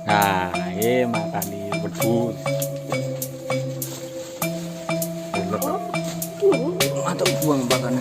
Nah, makan di wedhus. Mantap buang makan.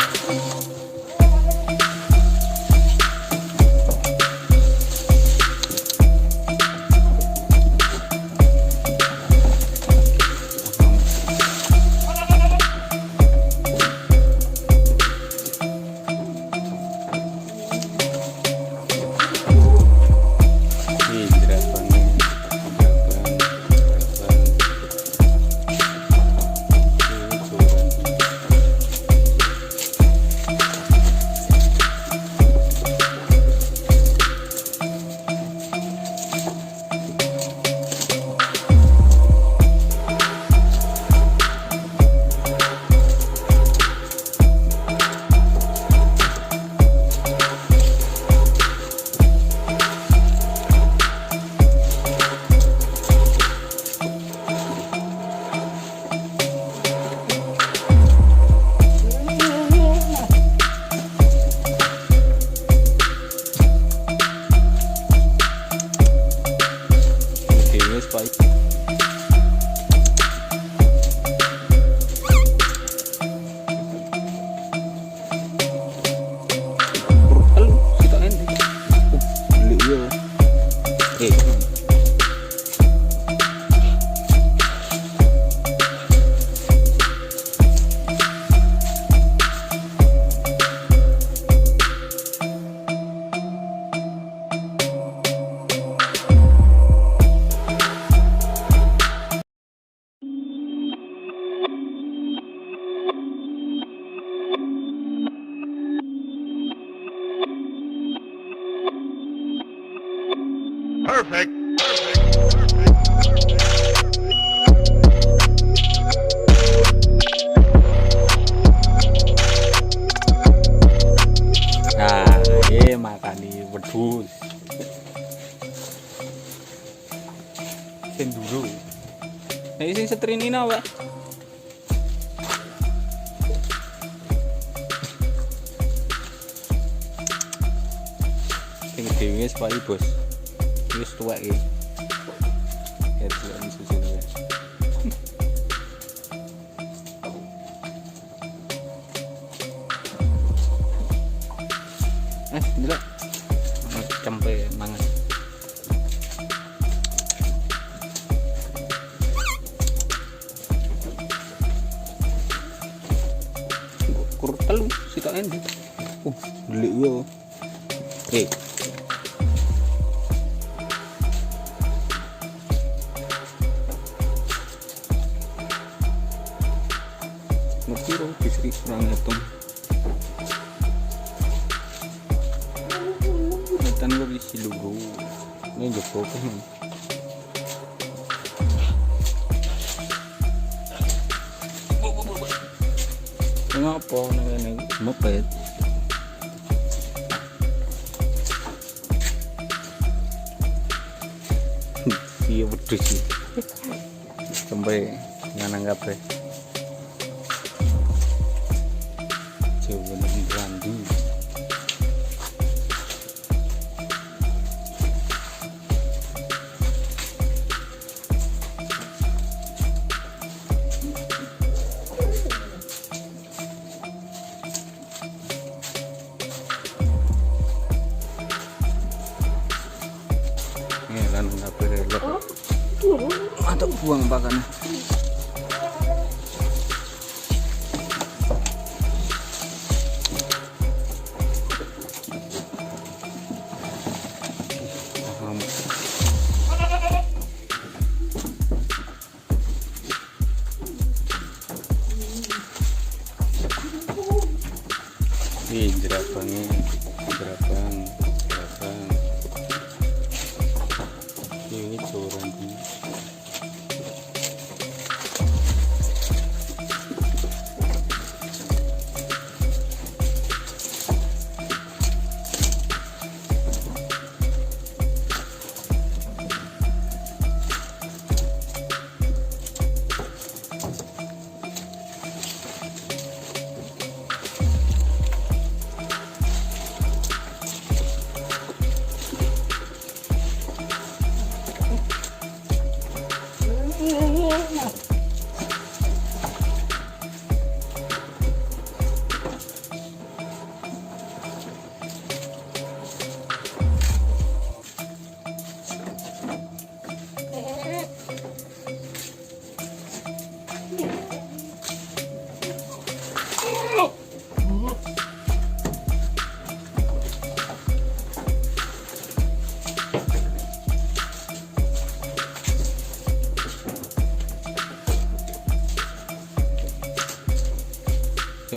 Perfect. Nah, makan di wedhus. Sing dulu. Nah, sing setrinina wae. Sing dhewe wis Pak Bos. Wis tuwek iki. Ya jalan susun wae. Ndelok. Cempe mangan. Kurang telu sitok endi. Delik yo. Nukiro bisri kurang hitung. Netan gue bisi lugu. Ini joko kan. Ngapa nih moped? Iya betul sih. Sampai nganggap ya. Coba nanti randu. Ini kan nggak berelok. Mantap buang pakannya. Jerapangnya jerapang ini coran di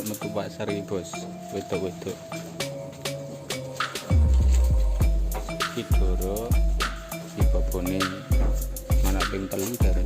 Metu pasar iki bos, wedok-wedok iki doro iki babone mana ping telu dari